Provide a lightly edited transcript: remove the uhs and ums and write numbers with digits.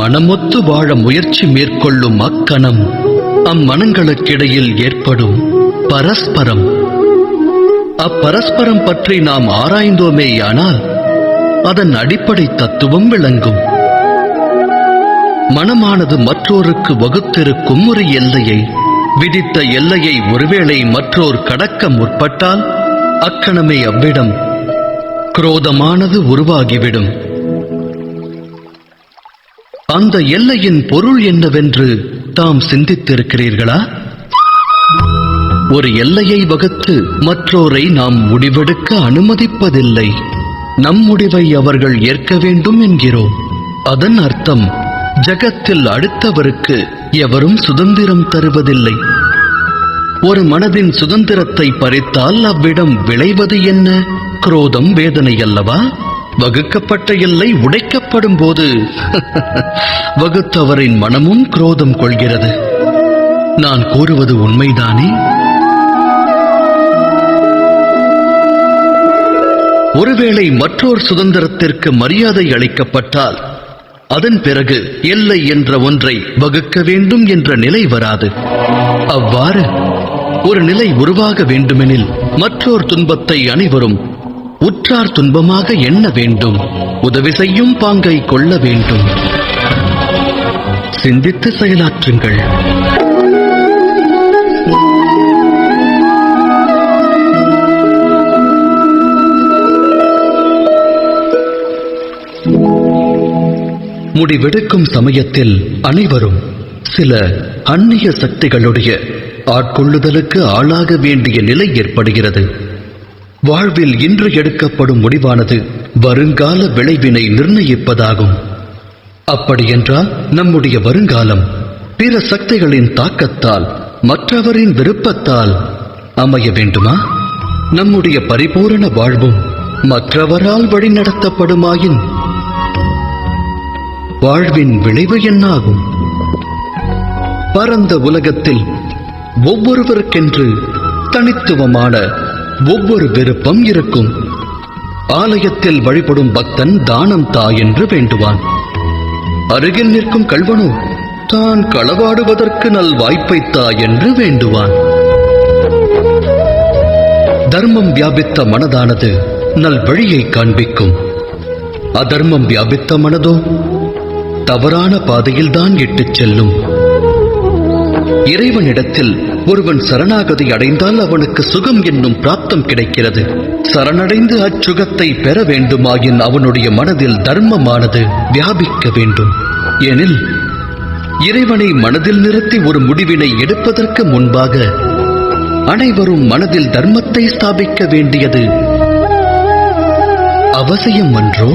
மனமொத்து வாழ முயற்சி மேற்கொள்ளும் அக்கணம் அம்மனங்களுக்கிடையில் ஏற்படும் பரஸ்பரம். அப்பரஸ்பரம் பற்றி நாம் ஆராய்ந்தோமேயானால் அதன் அடிப்படை தத்துவம் விளங்கும். மனமானது மற்றோருக்கு வகுத்திருக்கும் ஒரு எல்லையை, விதித்த எல்லையை ஒருவேளை மற்றோர் கடக்க முற்பட்டால் அக்கணமே அவ்விடம் குரோதமானது உருவாகிவிடும். அந்த எல்லையின் பொருள் என்னவென்று தாம் சிந்தித்திருக்கிறீர்களா? ஒரு எல்லையை வகுத்து மற்றோரை நாம் முடிவெடுக்க அனுமதிப்பதில்லை. நம் முடிவை அவர்கள் ஏற்க வேண்டும் என்கிறோம். அதன் அர்த்தம் ஜகத்தில் அடுத்தவருக்கு எவரும் சுதந்திரம் தருவதில்லை. ஒரு மனதின் சுதந்திரத்தை பறித்தால் அவ்விடம் விளைவது என்ன? குரோதம், வேதனை அல்லவா? வகுக்கப்பட்ட எல்லை உடைக்கப்படும் போது வகுத்தவரின் மனமும் குரோதம் கொள்கிறது. நான் கூறுவது உண்மைதானே? ஒருவேளை மற்றொரு சுதந்திரத்திற்கு மரியாதை அளிக்கப்பட்டால் அதன் பிறகு எல்லை என்ற ஒன்றை வகுக்க வேண்டும் என்ற நிலை வராது. அவ்வாறு ஒரு நிலை உருவாக வேண்டுமெனில் மற்றோர் துன்பத்தை அனைவரும் உற்றார் துன்பமாக எண்ண வேண்டும். உதவி செய்யும் பாங்கை கொள்ள வேண்டும். சிந்தித்து செயலாற்றுங்கள். முடிவெடுக்கும் சமயத்தில் அனைவரும் சில அந்நிய சக்திகளுடைய ஆட்கொள்ளுதலுக்கு ஆளாக வேண்டிய நிலை ஏற்படுகிறது. வாழ்வில் இன்று எடுக்கப்படும் முடிவானது வருங்கால விளைவினை நிர்ணயிப்பதாகும். அப்படியென்றால் நம்முடைய வருங்காலம் பிற சக்திகளின் தாக்கத்தால், மற்றவரின் விருப்பத்தால் அமைய வேண்டுமா? நம்முடைய பரிபூரண வாழ்வும் மற்றவரால் வழிநடத்தப்படுமாயின் வாழ்வின் விளைவு என்னாகும்? பரந்த உலகத்தில் ஒவ்வொருவருக்கென்று தனித்துவமான ஒவ்வொரு விருப்பம் இருக்கும். ஆலயத்தில் வழிபடும் பக்தன் தானம் தா என்று வேண்டுவான். அருகில் நிற்கும் கள்வனோ தான் களவாடுவதற்கு நல் வாய்ப்பை தா என்று வேண்டுவான். தர்மம் வியாபித்த மனதானது நல் வழியை காண்பிக்கும். அதர்மம் வியாபித்த மனதோ தவறான பாதையில்தான் இட்டுச் செல்லும். இறைவனிடத்தில் ஒருவன் சரணாகதி அடைந்தால் அவனுக்கு சுகம் என்னும் பிராப்தம் கிடைக்கிறது. சரணடைந்து அச்சுகத்தை பெற வேண்டுமாயின் அவனுடைய மனதில் தர்மமானது வியாபிக்க வேண்டும். எனில் இறைவனை மனதில் நிறுத்தி ஒரு முடிவினை எடுப்பதற்கு முன்பாக அனைவரும் மனதில் தர்மத்தை ஸ்தாபிக்க வேண்டியது அவசியம் அன்றோ?